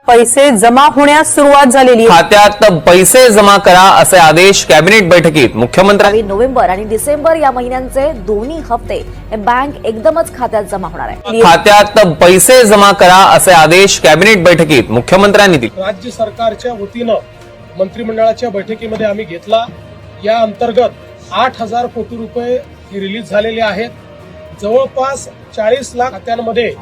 पैसे जमा होण्यास सुरुवात झालेली आहे। खात्यात पैसे जमा करा असे आदेश कॅबिनेट बैठकीत मुख्यमंत्री। नोव्हेंबर आणि डिसेंबर या महिन्यांचे दोन्ही हप्ते हे बँक एकदमच खात्यात जमा होणार आहे। खात्यात पैसे जमा करा असे आदेश कॅबिनेट बैठकीत मुख्यमंत्र्यांनी दिले। राज्य सरकारच्या वतीनं मंत्रिमंडळाच्या बैठकीमध्ये आम्ही घेतला। या अंतर्गत 8,000 कोटी रुपये रिलीज झालेले आहेत। जवळपास 40 लाख खात्यांमध्ये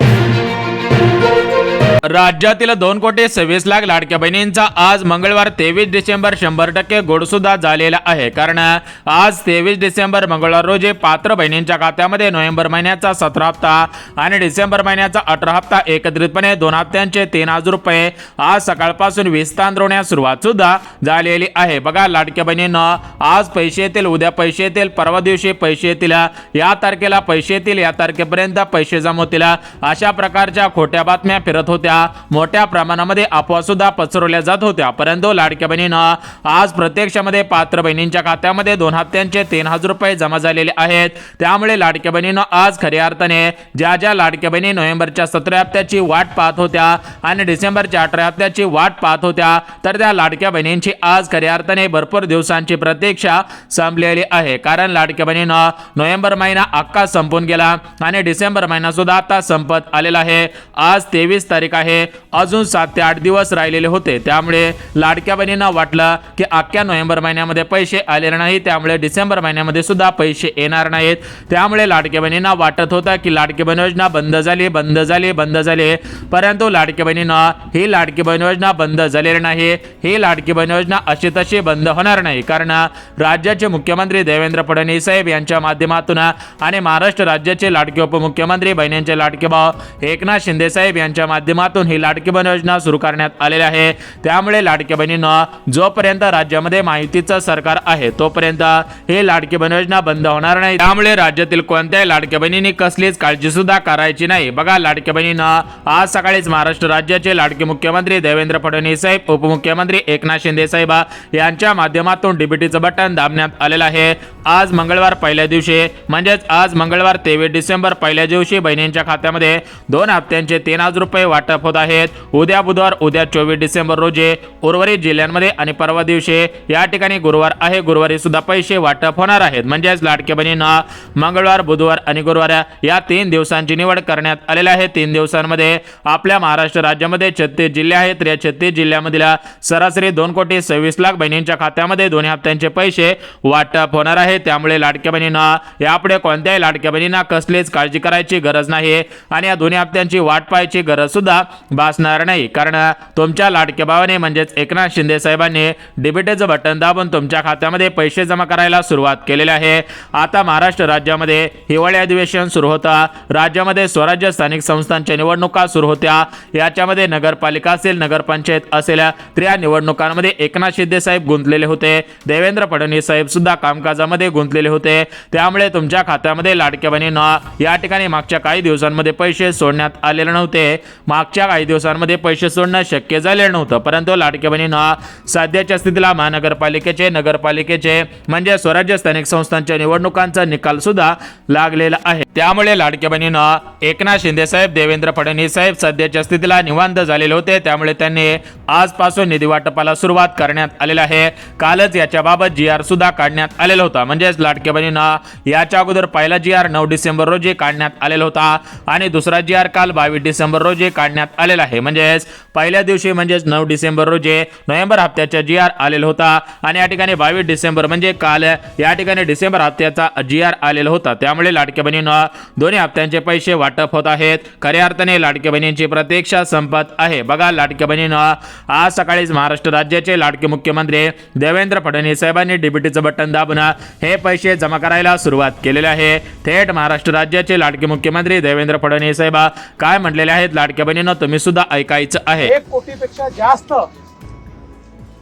राज्यातील 2,26,00,000 लाडक्या बहिणींचा आज मंगळवार 23 डिसेंबर 100% गोडसुद्धा झालेला आहे। कारण आज 23 डिसेंबर मंगळवार रोजी पात्र बहिणींच्या खात्यामध्ये नोव्हेंबर महिन्याचा 17 हप्ता आणि डिसेंबर महिन्याचा 18 हप्ता एकत्रितपणे 2 हप्त्यांचे 3,000 रुपये आज सकाळपासून विस्तारण्यास सुरुवात सुद्धा झालेली आहे। बघा लाडक्या बहिणींना आज पैसे येतील, उद्या पैसे येतील, परवा दिवशी पैसे येतील, या तारखेला पैसे येतील, या तारखेपर्यंत पैसे जमा होतील, अशा प्रकारच्या खोट्या बातम्या फिरत होत्या। मोठ्या प्रमाणामध्ये अफवा सुद्धा पसरवल्या जात होत्या। परंतु लाडक्या बहिणींना आज प्रत्यक्षामध्ये पात्र बहिणींच्या खात्यामध्ये 2 हप्त्यांचे 3,000 रुपये जमा झालेले आहेत। त्यामुळे लाडक्या बहिणींना आज खऱ्या अर्थाने ज्या लाडक्या बहिणी नोव्हेंबरच्या 17 हप्त्याची वाट पाहत होत्या आणि डिसेंबरच्या 18 हप्त्याची वाट पाहत होत्या, तर त्या लाडक्या बहिणींची आज खऱ्या अर्थाने भरपूर दिवसांची प्रतीक्षा संपलेली आहे। कारण लाडक्या बहिणींना नोव्हेंबर महिना अख्खा संपून गेला आणि डिसेंबर महिना सुद्धा आता संपत आलेला आहे। आज 23 तारीख आहे, अजून 7 ते 8 दिवस राहिलेले होते। त्यामुळे लाडक्या बहिणींना वाटलं की अख्ख्या नोव्हेंबर महिन्यामध्ये पैसे आलेले नाही, त्यामुळे डिसेंबर महिन्यामध्ये सुद्धा पैसे येणार नाहीत। त्यामुळे लाडक्या बहिणींना वाटत होतं की लाडकी बहीण योजना बंद झाली, परंतु लाडक्या बहिणींना ही लाडकी बहीण योजना बंद झालेली नाही। ही लाडकी बहीण योजना अशी तशी बंद होणार नाही। कारण राज्याचे मुख्यमंत्री देवेंद्र फडणवीस साहेब यांच्या माध्यमातून आणि महाराष्ट्र राज्याचे लाडके उपमुख्यमंत्री बहिणींचे लाडके भाऊ एकनाथ शिंदे साहेब यांच्या माध्यमातून ही लाडकी बहीण योजना सुरू करण्यात आलेली आहे। त्यामुळे लाडकी बहिणींना जोपर्यंत राज्यामध्ये माहितीचं सरकार आहे तोपर्यंत ही लाडकी बहीण योजना बंद होणार नाही। त्यामुळे राज्यातील कोणत्याही लाडक्या बहिणींनी कसलीच काळजी सुद्धा करायची नाही। बघा लाडक्या बहिणींना आज सकाळीच महाराष्ट्र राज्याचे लाडके मुख्यमंत्री देवेंद्र फडणवीस साहेब, उपमुख्यमंत्री एकनाथ शिंदे साहेब यांच्या माध्यमातून डीबीटीचं बटन दाबण्यात आलेलं आहे। आज मंगळवार पहिल्या दिवशी म्हणजेच आज मंगळवार 23 डिसेंबर पहिल्या दिवशी बहिणींच्या खात्यामध्ये 2 हप्त्यांचे 3,000 रुपये वाटप होत आहेत। उद्या बुधवार, उद्या 24 डिसेंबर रोजी उर्वरित जिल्ह्यांमध्ये आणि परवा दिवशी या ठिकाणी गुरुवार आहे, गुरुवारी सुद्धा पैसे वाटप होणार आहेत। म्हणजेच लाडक्या बहिणींना मंगळवार, बुधवार आणि गुरुवार या 3 दिवसांची निवड करण्यात आलेली आहे। 3 दिवसांमध्ये आपल्या महाराष्ट्र राज्यामध्ये 36 जिल्हे आहेत। या 36 जिल्ह्यामधील सरासरी 2,26,00,000 बहिणींच्या खात्यामध्ये 2 हप्त्यांचे पैसे वाटप होणार आहे। त्यामुळे लाडक्या बहिणींना यापुढे कोणत्याही लाडक्या बहिणींना कसलीच काळजी करायची गरज नाही आणि या 2 हप्त्यांची वाट पाहायची गरज सुद्धा भासणार नाही। कारण तुमच्या लाडक्या भावाने म्हणजेच एकनाथ शिंदे साहेबांनी डीबीटीचं बटन दाबून तुमच्या खात्यामध्ये पैसे जमा करायला सुरुवात केलेली आहे। आता महाराष्ट्र राज्यामध्ये हिवाळी अधिवेशन सुरू होता, राज्यामध्ये स्वराज्य स्थानिक संस्थांच्या निवडणुका सुरू होत्या। याच्यामध्ये नगरपालिका असेल, नगरपंचायत असेल, तर या निवडणुकांमध्ये एकनाथ शिंदे साहेब गुंतलेले होते, देवेंद्र फडणवीस साहेब सुद्धा कामकाजामध्ये गुंतलेले होते। त्यामुळे तुमच्या खात्यामध्ये लाडक्या बहिणींना या ठिकाणी मागच्या काही दिवसांमध्ये पैसे सोडण्यात आलेले नव्हते। मागच्या काही दिवसांमध्ये पैसे सोडणं शक्य झालेलं नव्हतं, परंतु लाडक्या बहिणींना सध्याच्या स्थितीला महानगरपालिकेचे, नगरपालिकेचे म्हणजे स्वराज्य स्थानिक संस्थांच्या निवडणुकांचा निकाल सुद्धा लागलेला आहे। त्यामुळे लाडक्या बहिणींना एकनाथ शिंदे साहेब, देवेंद्र फडणवीस साहेब सध्याच्या स्थितीला निवांत झालेले होते। त्यामुळे त्यांनी आजपासून निधी वाटपाला सुरुवात करण्यात आलेली आहे। कालच याच्याबाबत GR सुद्धा काढण्यात आलेला होता। म्हणजेच लाडक्या बहिणींना याच्या अगोदर पहिला GR 9 डिसेंबर रोजी काढण्यात आलेला होता आणि दुसरा GR काल 22 डिसेंबर रोजी काढण्यात आलेला आहे। म्हणजेच पहिल्या दिवशी म्हणजेच 9 डिसेंबर रोजी नोव्हेंबर हप्त्याचा GR आलेला होता आणि या ठिकाणी 22 डिसेंबर म्हणजे काल या ठिकाणी डिसेंबर हप्त्याचा GR आलेला होता। त्यामुळे लाडक्या बहिणींना 2 हप्त्यांचे पैसे वाटप होत आहेत। खऱ्या अर्थाने लाडक्या बहिणींची प्रतीक्षा संपत आहे। बघा लाडक्या बहिणींना आज सकाळीच महाराष्ट्र राज्याचे लाडके मुख्यमंत्री देवेंद्र फडणवीस साहेबांनी डीबीटीचं बटन दाबून हे पैसे जमा करायला सुरुवात केलेली आहे। थेट महाराष्ट्र राज्याचे लाडके मुख्यमंत्री देवेंद्र फडणवीस साहेब काय म्हटलेले आहेत लाडक्या बहिणींना तुम्ही सुद्धा ऐकायचं आहे। 1 कोटीपेक्षा जास्त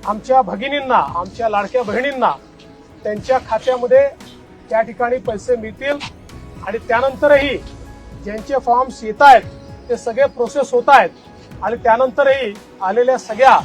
आमच्या भगिनींना, आमच्या लाडक्या बहिणींना त्यांच्या खात्यामध्ये त्या ठिकाणी पैसे मिळतील आणि त्यानंतरही ज्यांचे फॉर्म्स येत आहेत ते सगळे प्रोसेस होत आहेत आणि त्यानंतरही आलेल्या सगळ्या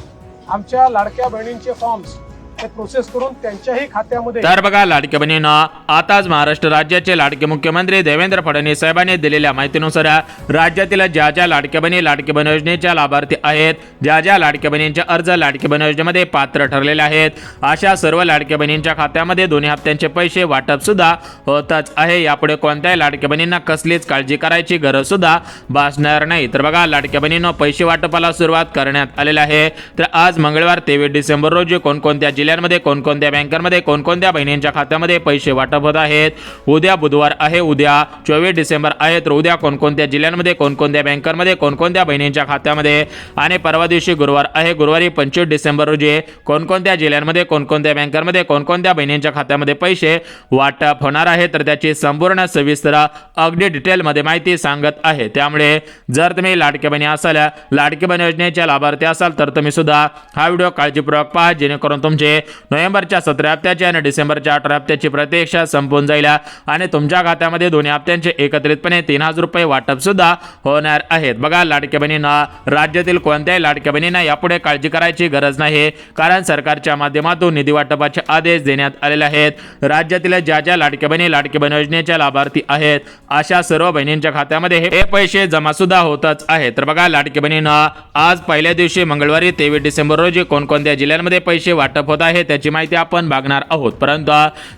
आमच्या लाडक्या बहिणींचे फॉर्म्स हे प्रोसेस करून त्यांच्याही खात्यामध्ये तर बघा लाडक्या बहिणींनो, आताच महाराष्ट्र राज्याचे लाडके मुख्यमंत्री देवेंद्र फडणवीस साहेबांनी दिलेल्या माहितीनुसार राज्यातील ज्या ज्या लाडक्या बहिणी लाडकी बहीण योजनेच्या लाभार्थी आहेत, ज्या ज्या लाडक्या बहिणींचे अर्ज लाडकी बहीण योजनेमध्ये पात्र ठरलेले आहेत, अशा सर्व लाडक्या बहिणींच्या खात्यामध्ये दोन्ही हप्त्यांचे पैसे वाटप सुद्धा होतच आहे. यापुढे कोणत्याही लाडक्या बहिणींना कसलीच काळजी करायची गरज सुद्धा भासणार नाही. तर बघा लाडक्या बहिणींनो, पैसे वाटपाला सुरुवात करण्यात आलेली आहे. तर आज मंगळवार 23 डिसेंबर रोजी कोणकोणत्या जिल्ह्यांमध्ये, कोणकोणत्या बँकांमध्ये, कोणकोणत्या बहिणींच्या खात्यामध्ये पैसे वाटप होत आहेत. उद्या बुधवार आहे, उद्या 24 डिसेंबर आहे. तर उद्या कोणकोणत्या जिल्ह्यांमध्ये, कोणकोणत्या बँकांमध्ये, कोणकोणत्या बहिणींच्या खात्यामध्ये, आणि परवा दिवशी गुरुवार आहे, गुरुवारी 25 डिसेंबर रोजी कोणकोणत्या जिल्ह्यांमध्ये, कोणकोणत्या बँकांमध्ये, कोणकोणत्या बहिणींच्या खात्यामध्ये पैसे वाटप होणार आहे. तर त्याची संपूर्ण सविस्तर अगदी डिटेलमध्ये माहिती सांगत आहे. त्यामुळे जर तुम्ही लाडकी बहिणी असाल, लाडकी बहीण योजनेच्या लाभार्थी असाल, तर तुम्ही सुद्धा हा व्हिडिओ काळजीपूर्वक पहा, जेणेकरून तुमचे नोव्हेंबरच्या 17 हप्त्याचे आणि डिसेंबरच्या 18 हप्त्याची प्रतीक्षा संपून जाईल आणि तुमच्या खात्यामध्ये दोन्ही हप्त्यांचे एकत्रितपणे 3000 रुपये वाटप सुद्धा होणार आहेत. बघा लाडक्या बहिणींना, राज्यातील कोणत्याही लाडक्या बहिणींना यापुढे काळजी करायची गरज नाही, कारण सरकारच्या माध्यमातून निधी वाटपाचे आदेश देण्यात आलेले आहेत. राज्यातील ज्या ज्या लाडक्या बहिणी लाडकी बहीण योजनेच्या लाभार्थी आहेत, अशा सर्व बहिणींच्या खात्यामध्ये हे पैसे जमा सुद्धा होतच आहे. तर बघा लाडकी बहिणींना, आज पहिल्या दिवशी मंगळवारी 23 डिसेंबर रोजी कोणकोणत्या जिल्ह्यांमध्ये पैसे वाटप होत आहे त्याची माहिती आपण बघणार आहोत. परंतु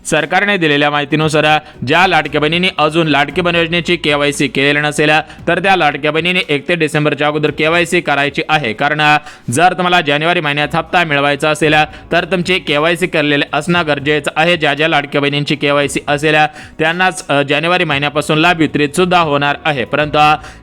सरकारने दिलेल्या माहितीनुसार ज्या लाडक्या बहिणींनी अजून लाडकी बहीण योजनेची केवायसी केलेली नसेल, तर त्या लाडक्या बहिणींनी 1 ते डिसेंबरच्या अगोदर केवायसी करायची आहे. कारण जर तुम्हाला जानेवारी महिन्यात हप्ता मिळवायचा असेल, तर तुमची केवायसी केलेले असणं गरजेचं आहे. ज्या ज्या लाडक्या बहिणींची केवायसी असेल त्यांनाच जानेवारी महिन्यापासून लाभ वितरित सुद्धा होणार आहे. परंतु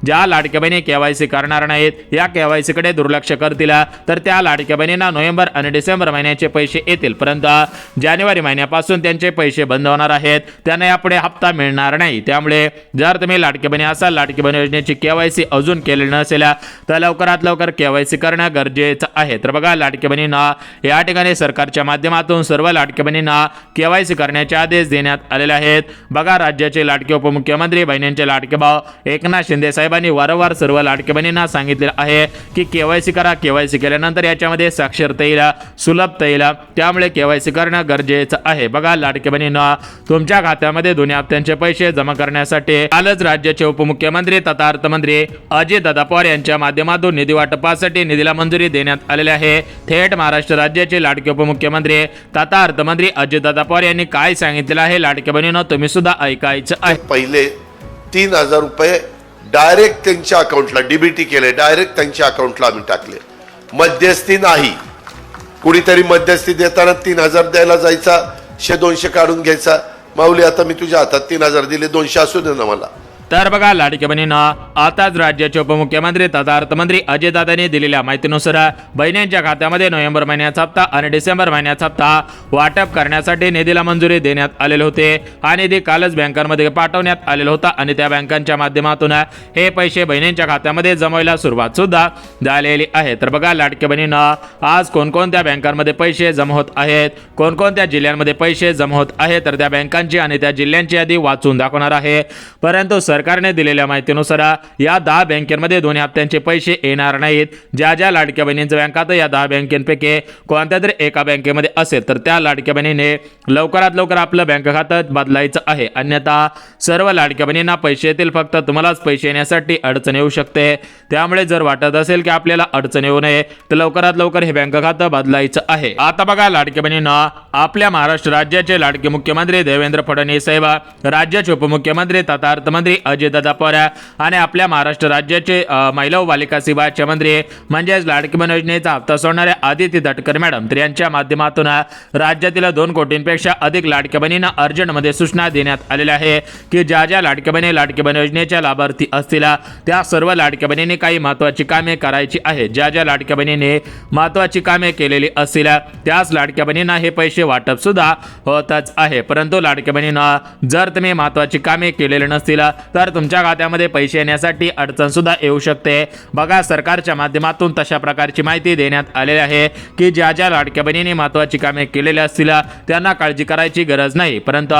ज्या लाडक्या बहिणी केवायसी करणार नाहीत, या केवायसी कडे दुर्लक्ष करतील, तर त्या लाडक्या बहिणींना नोव्हेंबर आणि डिसेंबर महिन्याचे पैसे येतील, परंतु जानेवारी महिन्यापासून त्यांचे पैसे बंद होणार आहेत. त्यांना यापुढे हप्ता मिळणार नाही. त्यामुळे जर तुम्ही लाडकी बहिणी असाल, लाडकी बहीण योजनेची केवायसी अजून केलेली नसेल, तर लवकरात लवकर केवायसी करणं गरजेचं आहे. तर बघा लाडकी बहिणींना, या ठिकाणी सरकारच्या माध्यमातून सर्व लाडकी बहिणींना केवायसी करण्याचे आदेश देण्यात आलेले आहेत. बघा राज्याचे लाडके उपमुख्यमंत्री बहिणींचे लाडके भाऊ एकनाथ शिंदे साहेबांनी वारंवार सर्व लाडकी बहिणींना सांगितले आहे की केवायसी करा. केवायसी केल्यानंतर याच्यामध्ये साक्षरता येईल, सुलभता येईल, त्यामुळे केवायसी करणं गरजेचं आहे. बघा लाडकी बहिणींना, तुमच्या खात्यामध्ये दोन्ही हप्त्यांचे पैसे जमा करण्यासाठी कालच राज्याचे उपमुख्यमंत्री तथा अर्थमंत्री अजितदादा पवार यांच्या माध्यमातून निधी वाटपासाठी निधीला मंजुरी देण्यात आलेली आहे. थेट महाराष्ट्र राज्याचे लाडके उपमुख्यमंत्री तथा अर्थमंत्री अजितदादा पवार यांनी काय सांगितलेलं आहे लाडक्या बहिणींनो, तुम्ही सुद्धा ऐकायचं आहे. पहिले 3000 रुपये डायरेक्ट त्यांच्या अकाउंटला डीबीटी केले, डायरेक्ट त्यांच्या अकाउंटला आम्ही टाकले. मध्यस्थी नाही, कुणीतरी मध्यस्थी देताना 3000 द्यायला जायचा, 100-200 काढून घ्यायचा. माऊली, आता मी तुझ्या हातात 3000 दिले, 200 असू दे ना मला. तर बघा लाडक्या बहिणींनो, आताच राज्याचे उपमुख्यमंत्री तथा अर्थमंत्री अजितदादांनी दिलेल्या माहितीनुसार बहिणींच्या खात्यामध्ये नोव्हेंबर महिन्याचा हप्ता आणि डिसेंबर महिन्याचा हप्ता वाटप करण्यासाठी निधीला मंजुरी देण्यात आलेले होते. हा निधी कालच बँकांमध्ये पाठवण्यात आलेला होता आणि त्या बँकांच्या माध्यमातून हे पैसे बहिणींच्या खात्यामध्ये जमवायला सुरुवात सुद्धा झालेली आहे. तर बघा लाडक्या बहिणींनो, आज कोणकोणत्या बँकांमध्ये पैसे जमा होत आहेत, कोणकोणत्या जिल्ह्यांमध्ये पैसे जमा होत आहेत, तर त्या बँकांची आणि त्या जिल्ह्यांची यादी वाचून दाखवणार आहे. परंतु सरकारने दिलेल्या माहितीनुसार या 10 बँकेमध्ये दोन्ही हप्त्यांचे पैसे येणार नाहीत. ज्या ज्या लाडक्या बहिणींच्या बँकात या 10 बँकेपैकी कोणत्या तरी एका बँकेमध्ये असेल, तर त्या लाडक्या बहिणीने लवकरात लवकर आपलं बँक खातं बदलायचं आहे. अन्यथा सर्व लाडक्या बहिणींना पैसे येतील, फक्त तुम्हालाच पैसे येण्यासाठी अडचण येऊ शकते. त्यामुळे जर वाटत असेल की आपल्याला अडचण येऊ नये, तर लवकरात लवकर हे बँक खातं बदलायचं आहे. आता बघा लाडक्या बहिणींना, आपल्या महाराष्ट्र राज्याचे लाडके मुख्यमंत्री देवेंद्र फडणवीस साहेब, राज्याचे उपमुख्यमंत्री तथा अर्थमंत्री अजितदादा पवार आणि आपल्या महाराष्ट्र राज्याचे महिला व बालिका विभागाचे मंत्री म्हणजेच लाडकी बहीण योजनेचा हप्ता सोडणारे आदिती तटकरे मॅडम, तर यांच्या माध्यमातून राज्यातील 2 कोटींपेक्षा अधिक लाडक्या बहिणींना अर्जंटमध्ये सूचना देण्यात आलेल्या आहे की ज्या ज्या लाडक्या बहिणी लाडकी बहीण योजनेच्या लाभार्थी असतील, त्या सर्व लाडक्या बहिणींनी काही महत्त्वाची कामे करायची आहेत. ज्या ज्या लाडक्या बहिणींनी महत्त्वाची कामे केलेली असतील, त्याच लाडक्या बहिणींना हे पैसे वाटप सुद्धा होतच आहे. परंतु लाडक्या बहिणींना, जर तुम्ही महत्त्वाची कामे केलेली नसतील, तर तुमच्या खात्यामध्ये पैसे येण्यासाठी करण्यासाठी अडचण सुद्धा येऊ शकते। बघा, सरकारच्या माध्यमातून तशा प्रकारची माहिती देण्यात आलेली आहे की ज्या ज्या लाडक्या बहिणींनी महत्त्वाची कामे केलेली असतील त्यांना काळजी करायची गरज नाही, परंतु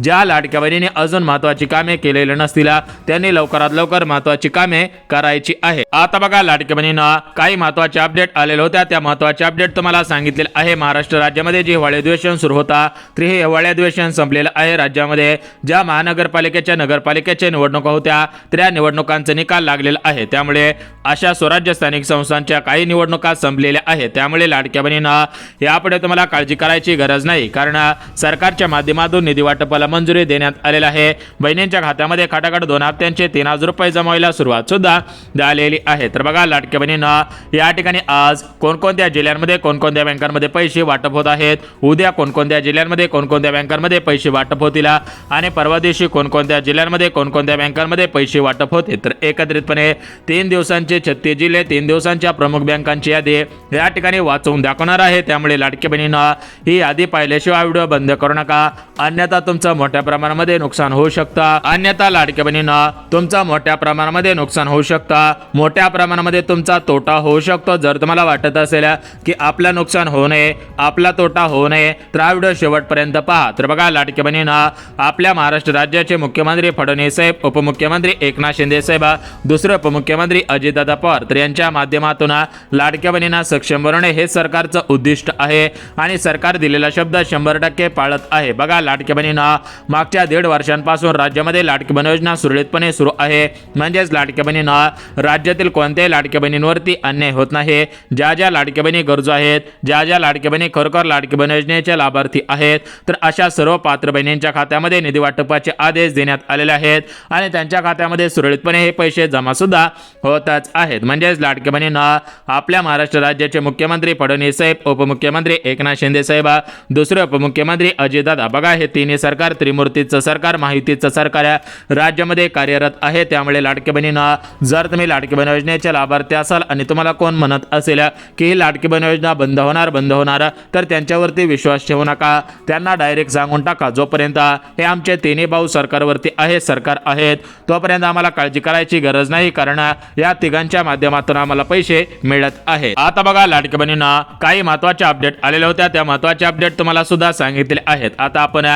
ज्या लाडक्या बहिणींनी अजून महत्त्वाची कामे केलेली नसतील त्यांनी लवकरात लवकर महत्त्वाची कामे करायची आहे। आता बघा, लाडक्या बहिणींना काही महत्त्वाचे अपडेट आलेले होत्या, त्या महत्त्वाचे अपडेट तुम्हाला सांगितलेले आहे। महाराष्ट्र राज्यामध्ये जे हिवाळी अधिवेशन सुरू होता ते हे हिवाळी अधिवेशन संपलेलं आहे। राज्यामध्ये ज्या महानगरपालिकेच्या नगरपालिकेच्या निवडणुका होत्या त्या निवडणुकांचा निकाल लागलेला आहे, त्यामुळे अशा स्वराज्य स्थानिक संस्थांच्या काही निवडणुका संपलेल्या आहेत। त्यामुळे लाडक्या बहिणींना यापुढे तुम्हाला काळजी करायची गरज नाही, कारण सरकारच्या माध्यमातून निधी वाटपाला मंजुरी देण्यात आलेली आहे। बहिणींच्या खात्यामध्ये खटाखट 2 हप्त्यांचे 3000 रुपये जमा व्हायला सुरुवात सुद्धा झालेली आहे। तर बघा, लाडक्या बहिणींना या ठिकाणी आज कोणकोणत्या जिल्ह्यांमध्ये कोणकोणत्या बँकांमध्ये पैसे वाटप होत आहेत, उद्या कोणकोणत्या जिल्ह्यांमध्ये कोणकोणत्या बँकांमध्ये पैसे वाटप होतील आणि परवा दिवशी कोणकोणत्या जिल्ह्यांमध्ये कोणकोणत्या बँकांमध्ये पैसे वाटप होते, तर एकत्रितपणे 3 दिवसांचे 36 जिल्हे 3 दिवसांच्या प्रमुख बँकांची यादी या ठिकाणी वाचवून दाखवणार आहे। त्यामुळे लाडक्या बहिणींना ही यादी पाहिल्याशिवाय व्हिडिओ बंद करू नका, अन्यथा तुमचं मोठ्या प्रमाणामध्ये नुकसान होऊ शकतं। अन्यथा लाडक्या बहिणींना तुमचा मोठ्या प्रमाणामध्ये नुकसान होऊ शकतं, मोठ्या प्रमाणामध्ये तुमचा तोटा होऊ शकतो। जर तुम्हाला वाटत असेल की आपलं नुकसान होऊ नये, आपला तोटा होऊ नये, तर हा व्हिडिओ शेवटपर्यंत पहा। तर बघा, लाडक्या बहिणींना आपल्या महाराष्ट्र राज्याचे मुख्यमंत्री फडणवीस साहेब, उपमुख्यमंत्री एकनाथ शिंदे साहेब, दुसरे उपमुख्यमंत्री अजितदादा पवार तर यांच्या माध्यमातून लाडक्या बहिणींना सक्षम बनवणे हे सरकारचं उद्दिष्ट आहे आणि सरकार दिलेला शब्द 100% पाळत आहे। बघा, लाडक्या बहिणींना मागच्या 1.5 वर्षांपासून राज्यामध्ये लाडकी बहीण योजना सुरळीतपणे सुरू आहे, म्हणजेच लाडक्या बहिणींना राज्यातील कोणत्याही लाडक्या बहिणींवरती अन्याय होत नाही। ज्या ज्या लाडक्या बहिणी गरजू आहेत, ज्या ज्या लाडक्या बहिणी खरोखर लाडकी बहीण योजनेचे लाभार्थी आहेत, तर अशा सर्व पात्र बहिणींच्या खात्यामध्ये निधी वाटपाचे आदेश देण्यात आलेले आहेत आणि त्यांच्या खात्यामध्ये सुरळीतपणे हे पैसे जमा सुद्धा होतच आहेत। म्हणजेच लाडक्या बहिणींना आपल्या महाराष्ट्र राज्याचे मुख्यमंत्री फडणवीस साहेब, उपमुख्यमंत्री एकनाथ शिंदे साहेब, दुसरे उपमुख्यमंत्री अजितदादा, बघा हे तिन्ही सरकार त्रिमूर्तीचं सरकार, महायुतीचं सरकार राज्यामध्ये कार्यरत आहे। त्यामुळे लाडक्या बहिणींना जर तुम्ही लाडकी बहीण योजनेचे लाभार्थी असाल आणि तुम्हाला कोण म्हणत असेल की ही लाडकी बहीण योजना बंद होणार, तर त्यांच्यावरती विश्वास ठेवू नका, त्यांना डायरेक्ट सांगून टाका जोपर्यंत हे आमचे तिन्ही भाऊ सरकारवरती सरकार आहेत तोपर्यंत आम्हाला काळजी करायची गरज नाही, कारण या तिघांच्या माध्यमातून आम्हाला पैसे मिळत आहेत। आता बघा, लाडक्या बहिणींना काही महत्त्वाचे अपडेट आलेले होत्या, त्या महत्त्वाचे अपडेट तुम्हाला सुद्धा सांगितले आहेत। आता आपण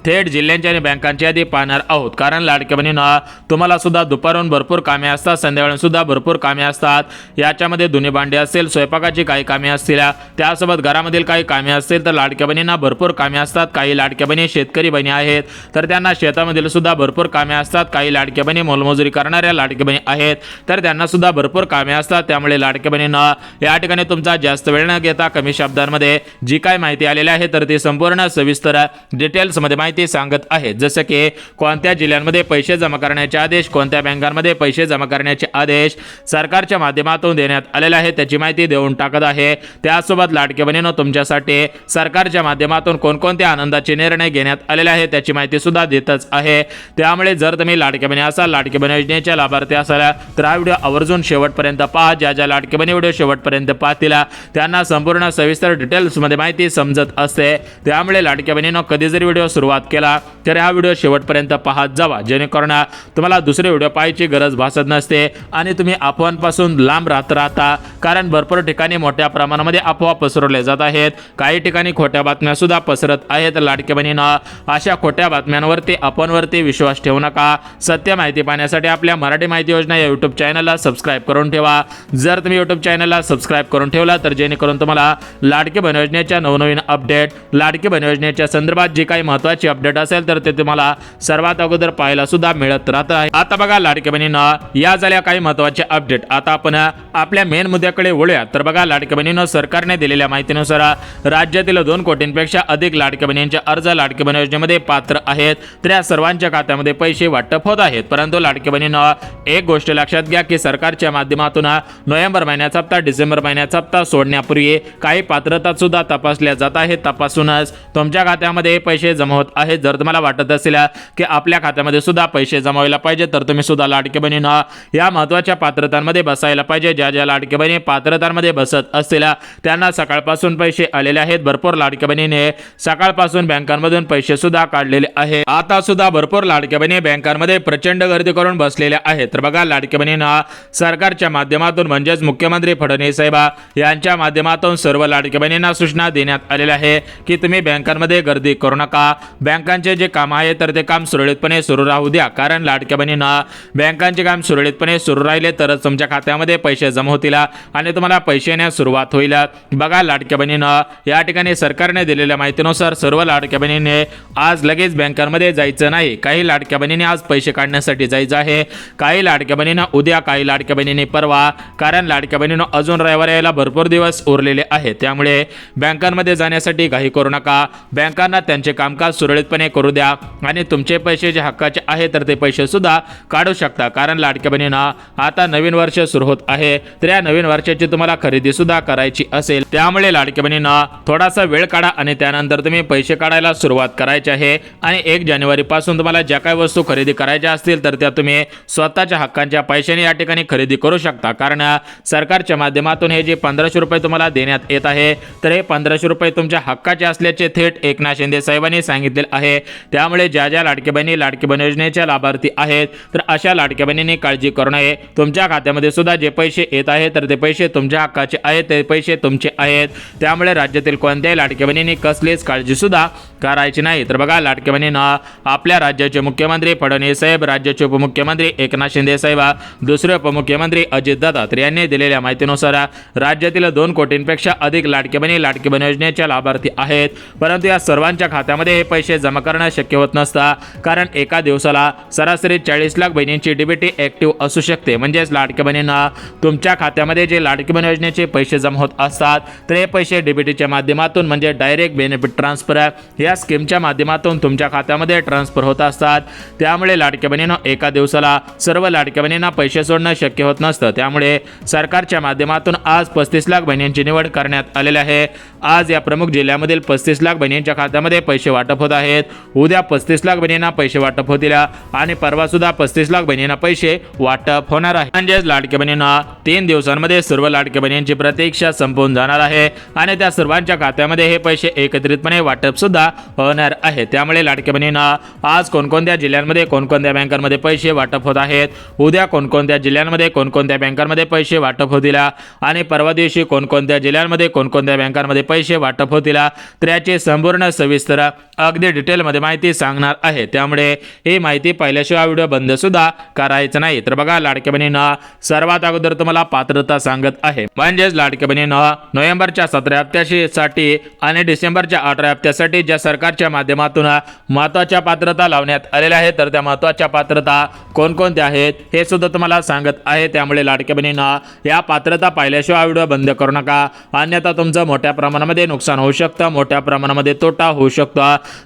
थेट जिल्ह्यांची आणि बँकांची यादी पाहणार आहोत, कारण लाडक्या बहिणींना तुम्हाला सुद्धा दुपारून भरपूर कामे असतात, संध्याकाळी सुद्धा भरपूर कामे असतात। याच्यामध्ये धुणी भांडी असेल, स्वयंपाकाची काही कामे असतील, त्यासोबत घरामधील काही कामे असतील, तर लाडक्या बहिणींना भरपूर कामे असतात। काही लाडक्या बहिणी शेतकरी बहिणी आहेत, तर त्यांना शेतामधील सुद्धा भरपूर कामे असतात। काही लाडक्या बहिणी मोलमजुरी करणाऱ्या लाडक्या बहिणी आहेत, तर त्यांना सुद्धा भरपूर कामे असतात। त्यामुळे लाडक्या बहिणींना या ठिकाणी तुमचा जास्त वेळ न घेता कमी शब्दांमध्ये जी काय माहिती आलेली आहे तर ती संपूर्ण सविस्तर डिटेल्समध्ये माहिती सांगत आहे, जसं की कोणत्या जिल्ह्यांमध्ये पैसे जमा करण्याचे आदेश, कोणत्या बँकांमध्ये पैसे जमा करण्याचे आदेश सरकारच्या माध्यमातून देण्यात आलेले आहे त्याची माहिती देऊन टाकत आहे। त्यासोबत लाडक्या बहिणींनो तुमच्यासाठी सरकारच्या माध्यमातून कोणकोणते आनंदाचे निर्णय घेण्यात आलेले आहे त्याची माहिती सुद्धा देतच आहे। त्यामुळे जर तुम्ही लाडक्या बहिणी असाल, लाडकी बहीण योजनेच्या लाभार्थी असाल, तर हा व्हिडिओ आवर्जून शेवटपर्यंत पहा। ज्या ज्या लाडकी बहिणी व्हिडिओ शेवटपर्यंत पाहतील त्यांना संपूर्ण सविस्तर डिटेल्समध्ये माहिती समजत असते। त्यामुळे लाडक्या बहिणींनो कधी जरी व्हिडिओ सुरुवात केला तर हा व्हिडिओ शेवटपर्यंत पाहत जावा, जेणेकरून तुम्हाला दुसरे व्हिडिओ पाहायची गरज भासत नसते आणि तुम्ही अफवांपासून लांब राहता, कारण भरपूर ठिकाणी मोठ्या प्रमाणामध्ये अफवा पसरवल्या जात आहेत, काही ठिकाणी खोट्या बातम्या सुद्धा पसरत आहेत। लाडक्या बहिणींना अशा खोट्या बातम्यांवरती, अफवांवरती विश्वास ठेवू नका। सत्य माहिती पाहण्यासाठी आपल्या मराठी माहिती योजना या यूट्यूब चॅनलला सबस्क्राईब करून ठेवा। जर तुम्ही यूट्यूब चॅनलला सबस्क्राईब करून ठेवला तर जेणेकरून तुम्हाला लाडकी बहीण योजनेच्या नवनवीन अपडेट, लाडकी बहीण योजनेच्या संदर्भात जी काही महत्त्वाची अपडेट असेल तर ते तुम्हाला सर्वात अगोदर पाहायला सुद्धा मिळत राहत आहे। आता बघा, लाडक्या बहिणींना या झाल्या काही महत्त्वाचे अपडेट। आता आपण आपल्या मेन मुद्द्याकडे वळूया। तर बघा, लाडक्या बहिणींनो सरकारने दिलेल्या माहितीनुसार राज्यातील 2 कोटींपेक्षा अधिक लाडक्या बहिणींचे अर्ज लाडकी बहीण योजनेमध्ये पात्र आहेत, तर या सर्वांच्या खात्यामध्ये पैसे वाटप होत आहेत। परंतु लाडक्या बहिणींनो एक गोष्ट लक्षात घ्या की सरकारच्या माध्यमातून नोव्हेंबर महिन्याचा हप्ता, डिसेंबर महिन्याचा हप्ता सोडण्यापूर्वी काही पात्रता सुद्धा तपासल्या जात आहेत। तपासूनच तुमच्या खात्यामध्ये पैसे जमा होत आहेत. जर तुम्हाला वाटत असेल की आपल्या खात्यामध्ये सुद्धा पैसे जमा व्हायला पाहिजे तर तुम्ही सुद्धा लाडके बहिणींनो या महत्त्वाच्या पात्रतांमध्ये बसायला पाहिजे. ज्या ज्या लाडके बहिणी पात्रतांमध्ये बसत असतील त्यांना सकाळपासून पैसे आलेले आहेत. भरपूर लाडके बहिणीने सकाळपासून बँकांमधून पैसे सुद्धा काढलेले आहेत. आता सुद्धा भरपूर लाडके बहिणी बँकांमध्ये प्रचंड गर्दी करून बसलेल्या आहेत. तर बघा लाडके बहिणींना सरकारच्या माध्यमातून म्हणजेच मुख्यमंत्री फडणवीस साहेब यांच्या माध्यमातून सर्व लाडके बहिणींना सूचना देण्यात आलेल्या आहे की तुम्ही बँकांमध्ये गर्दी करू नका. बँकांचे जे काम आहे तर ते काम सुरळीतपणे सुरू राहू द्या. कारण लाडक्या बहिणींना बँकांचे काम सुरळीतपणे सुरू राहिले तरच तुमच्या खात्यामध्ये पैसे जमा होतील आणि तुम्हाला पैसे येण्यास सुरुवात होईल. बघा लाडक्या बहिणींना या ठिकाणी सरकारने दिलेल्या माहितीनुसार सर्व लाडक्या बहिणींनी आज लगेच बँकांमध्ये जायचं नाही. काही लाडक्या बहिणींनी आज पैसे काढण्यासाठी जायचं आहे, काही लाडक्या बहिणींना उद्या, काही लाडक्या बहिणींनी परवा. कारण लाडक्या बहिणींना अजून रविवार यायला भरपूर दिवस उरलेले आहेत. त्यामुळे बँकांमध्ये जाण्यासाठी घाई करू नका. बँकांना त्यांचे कामकाज सुरळीतपणे करू द्या आणि तुमचे पैसे जे हक्काचे आहे तर ते पैसे सुद्धा काढू शकता. कारण लाडक्या बहिणींना आता नवीन वर्ष सुरू होत आहे तर या नवीन वर्षाची तुम्हाला खरेदी सुद्धा करायची असेल त्यामुळे लाडक्या बहिणींना थोडासा वेळ काढा आणि त्यानंतर तुम्ही पैसे काढायला सुरुवात करायची आहे. आणि 1 जानेवारी पासून तुम्हाला ज्या काही वस्तू खरेदी करायच्या असतील तर त्या तुम्ही स्वतःच्या हक्कांच्या पैशाने या ठिकाणी खरेदी करू शकता. कारण सरकारच्या माध्यमातून हे जे 1500 रुपये तुम्हाला देण्यात येत आहे तर हे 1500 रुपये तुमच्या हक्काचे असल्याचे थेट एकनाथ शिंदे साहेबांनी सांगितले आहे. त्यामुळे ज्या ज्या लाडके बहिणी लाडकी बहीण योजनेच्या लाभार्थी आहेत तर अशा लाडक्या बहिणींनी काळजी करू नये. तुमच्या खात्यामध्ये सुद्धा जे पैसे येत आहेत तर ते पैसे तुमच्या हक्काचे आहेत, ते पैसे तुमचे आहेत. त्यामुळे राज्यातील कोणत्याही लाडक्या बहिणींनी कसलीच काळजी सुद्धा करायची नाही. तर बघा लाडक्या बहिणींना आपल्या राज्याचे मुख्यमंत्री फडणवीस साहेब, राज्याचे उपमुख्यमंत्री एकनाथ शिंदे साहेब, दुसरे उपमुख्यमंत्री अजितदादा तर यांनी दिलेल्या माहितीनुसार राज्यातील 2 कोटींपेक्षा अधिक लाडके बहिणी लाडकी बहीण योजनेच्या लाभार्थी आहेत. परंतु या सर्वांच्या खात्यामध्ये हे पैसे जमा करणं शक्य होत नसतं. कारण एका दिवसाला सरासरी 40 लाख बहिणींची डीबीटी ऍक्टिव्ह असू शकते. म्हणजेच लाडक्या बहिणींना तुमच्या खात्यामध्ये जे लाडकी बहीण योजनेचे पैसे जमा होत असतात तर हे पैसे डीबीटीच्या माध्यमातून म्हणजे डायरेक्ट बेनिफिट ट्रान्सफर या स्कीमच्या माध्यमातून तुमच्या खात्यामध्ये ट्रान्सफर होत असतात. त्यामुळे लाडक्या बहिणींना एका दिवसाला सर्व लाडक्या बहिणींना पैसे सोडणं शक्य होत नसतं. त्यामुळे सरकारच्या माध्यमातून आज 35 लाख बहिणींची निवड करण्यात आलेली आहे. आज या प्रमुख जिल्ह्यामधील 35 लाख बहिणींच्या खात्यामध्ये पैसे वाटप होत आहेत. उद्या 35 लाख बहिणींना पैसे वाटप होतील आणि परवा सुद्धा 35 लाख बहिणींना पैसे वाटप होणार आहे. म्हणजेच लाडक्या बहिणींना 3 दिवसांमध्ये सर्व लाडक्या बहिणींची प्रतीक्षा संपून जाणार आहे आणि त्या सर्वांच्या खात्यामध्ये हे पैसे एकत्रितपणे वाटप सुद्धा होणार आहे. त्यामुळे लाडक्या बहिणींना आज कोणकोणत्या जिल्ह्यांमध्ये कोणकोणत्या बँकांमध्ये पैसे वाटप होत आहेत, उद्या कोणकोणत्या जिल्ह्यांमध्ये कोणकोणत्या बँकांमध्ये पैसे वाटप होतील आणि परवा दिवशी कोणकोणत्या जिल्ह्यांमध्ये कोणकोणत्या बँकांमध्ये पैसे वाटप होतील तर याची संपूर्ण सविस्तर अगदी डिटेलमध्ये माहिती सांगणार आहे. त्यामुळे ही माहिती पाहिल्याशिवाय व्हिडिओ बंद सुद्धा करायचं नाही. तर बघा लाडक्या बहिणींना सर्वात अगोदर तुम्हाला पात्रता सांगत आहे. म्हणजेच लाडक्या बहिणींना नोव्हेंबरच्या 17 हप्त्यासाठी आणि डिसेंबरच्या 18 हप्त्यासाठी ज्या सरकारच्या माध्यमातून महत्त्वाच्या पात्रता लावण्यात आलेल्या आहेत तर त्या महत्त्वाच्या पात्रता कोणकोणत्या आहेत हे सुद्धा तुम्हाला सांगत आहे. त्यामुळे लाडक्या बहिणींना या पात्रता पाहिल्याशिवाय व्हिडिओ बंद करू नका. अन्यथा तुमचं मोठ्या प्रमाणामध्ये नुकसान होऊ शकतं, मोठ्या प्रमाणामध्ये तोटा होऊ शकतो.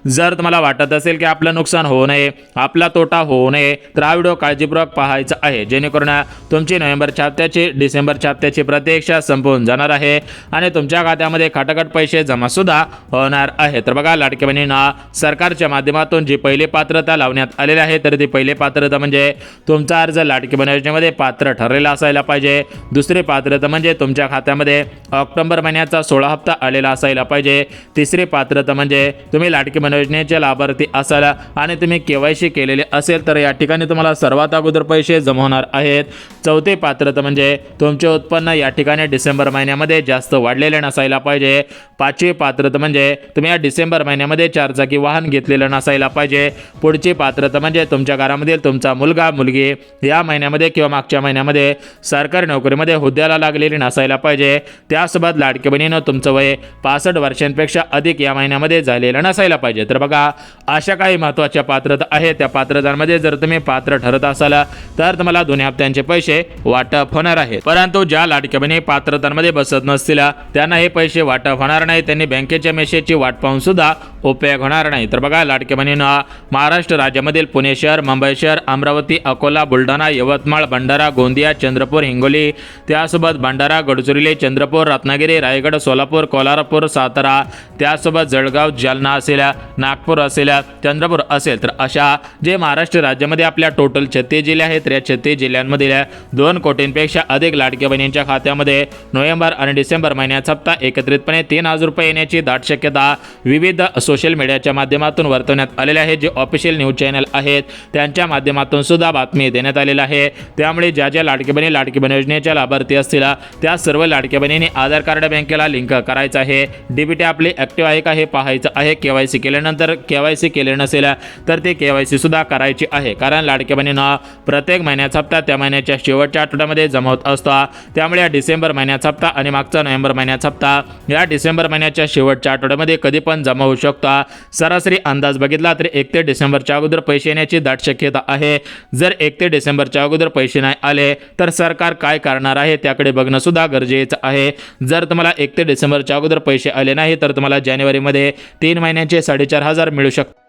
जर तुम्हाला वाटत असेल की आपलं नुकसान होऊ नये, आपला तोटा होऊ नये तर हा व्हिडिओ काळजीपूर्वक पाहायचा आहे. जेणेकरून तुमची नोव्हेंबरच्या हप्त्याची डिसेंबरच्या हप्त्याची प्रतीक्षा संपवून जाणार आहे आणि तुमच्या खात्यामध्ये खटाखट पैसे जमा सुद्धा होणार आहे. तर बघा लाडक्या बहिणींना सरकारच्या माध्यमातून जी पहिली पात्रता लावण्यात आलेली आहे तर ती पहिली पात्रता म्हणजे तुमचा अर्ज लाडकी बहीण योजनेमध्ये पात्र ठरलेला असायला पाहिजे. दुसरी पात्रता म्हणजे तुमच्या खात्यामध्ये ऑक्टोबर महिन्याचा 16 हप्ता आलेला असायला पाहिजे. तिसरी पात्रता म्हणजे तुम्ही लाडकी बहीण योजनेचे लाभार्थी असाल आणि तुम्ही KYC केलेले असेल तर या ठिकाणी तुम्हाला सर्वात अगोदर पैसे जमा होणार आहेत. चौथी पात्रता म्हणजे तुमचे उत्पन्न या ठिकाणी डिसेंबर महिन्यामध्ये जास्त वाढलेले नसायला पाहिजे. पाचवी पात्रता म्हणजे तुम्ही या डिसेंबर महिन्यामध्ये 4 चाकी वाहन घेतलेलं नसायला पाहिजे. पुढची पात्रता म्हणजे तुमच्या घरामधील तुमचा मुलगा मुलगी या महिन्यामध्ये किंवा मागच्या महिन्यामध्ये सरकारी नोकरीमध्ये हुद्द्याला लागलेली नसायला पाहिजे. त्यासोबत लाडकी बहिणीनं तुमचं वय 65 वर्षांपेक्षा अधिक या महिन्यामध्ये झालेलं नसायला पाहिजे. तर बघा अशा काही महत्त्वाच्या पात्रता आहेत. त्या पात्रतांमध्ये जर तुम्ही पात्र ठरत असाल तर तुम्हाला 2 हप्त्यांचे पैसे वाटप होणार आहेत. परंतु ज्या लाडक्या बहिणी पात्रतांमध्ये बसत नसतील त्यांना हे पैसे वाटप होणार नाही. त्यांनी बँकेच्या मेसेजची वाट पाहून सुद्धा उपयोग होणार नाही। तर बघा लाडक्या बहिणींना महाराष्ट्र राज्यामधील पुणे शहर, मुंबई शहर, अमरावती, अकोला, बुलढाणा, यवतमाळ, भंडारा, गोंदिया, चंद्रपूर, हिंगोली, त्यासोबत भंडारा, गडचिरोली, चंद्रपूर, रत्नागिरी, रायगड, सोलापूर, कोल्हापूर, सातारा, त्यासोबत जळगाव, जालना असेल, नागपूर असेल, चंद्रपूर असेल, तर अशा जे महाराष्ट्र राज्यामध्ये आपल्या टोटल 36 जिल्हे आहेत, त्या 36 जिल्ह्यांमधील 2 कोटींपेक्षा अधिक लाडक्या बहिणींच्या खात्यामध्ये नोव्हेंबर आणि डिसेंबर महिन्याचा हप्ता एकत्रितपणे 3,000 रुपये येण्याची दाट शक्यता विविध सोशल मीडियाच्या माध्यमातून वर्तवण्यात आलेले आहे। जे ऑफिशियल न्यूज चॅनल आहेत त्यांच्या माध्यमातून सुद्धा बातमी देण्यात आलेली आहे। त्यामुळे ज्या लाडकी बहीण योजनेच्या लाभार्थी असतील त्या सर्व लाडक्या बहिणींनी आधार कार्ड बँकेला लिंक करायचं आहे। डीबीटी आपली ॲक्टिव्ह आहे का हे पाहायचं आहे। केवायसी केल्यानंतर केवायसी केले नसेल तर ते केवायसी सुद्धा करायची आहे, कारण लाडक्या बहिणींना प्रत्येक महिन्याचा हप्ता त्या महिन्याच्या शेवटच्या आठवड्यामध्ये जमा होत असतो। त्यामुळे या डिसेंबर महिन्याचा हप्ता आणि मागचा नोव्हेंबर महिन्याचा हप्ता या डिसेंबर महिन्याच्या शेवटच्या आठवड्यामध्ये कधी पण जमा होऊ शकतो। सरासरी अंदाज बघितला तर 1 ते डिसेंबरच्या अगोदर पैसे येण्याची दाट शक्यता आहे। जर 1 ते डिसेंबरच्या अगोदर पैसे नाही आले तर सरकार काय करणार आहे त्याकडे बघणं सुद्धा गरजेचं आहे। जर तुम्हाला 1 ते डिसेंबरच्या अगोदर पैसे आले नाही तर तुम्हाला जानेवारीमध्ये 3 महिन्यांचे 4,500 मिळू शकतात।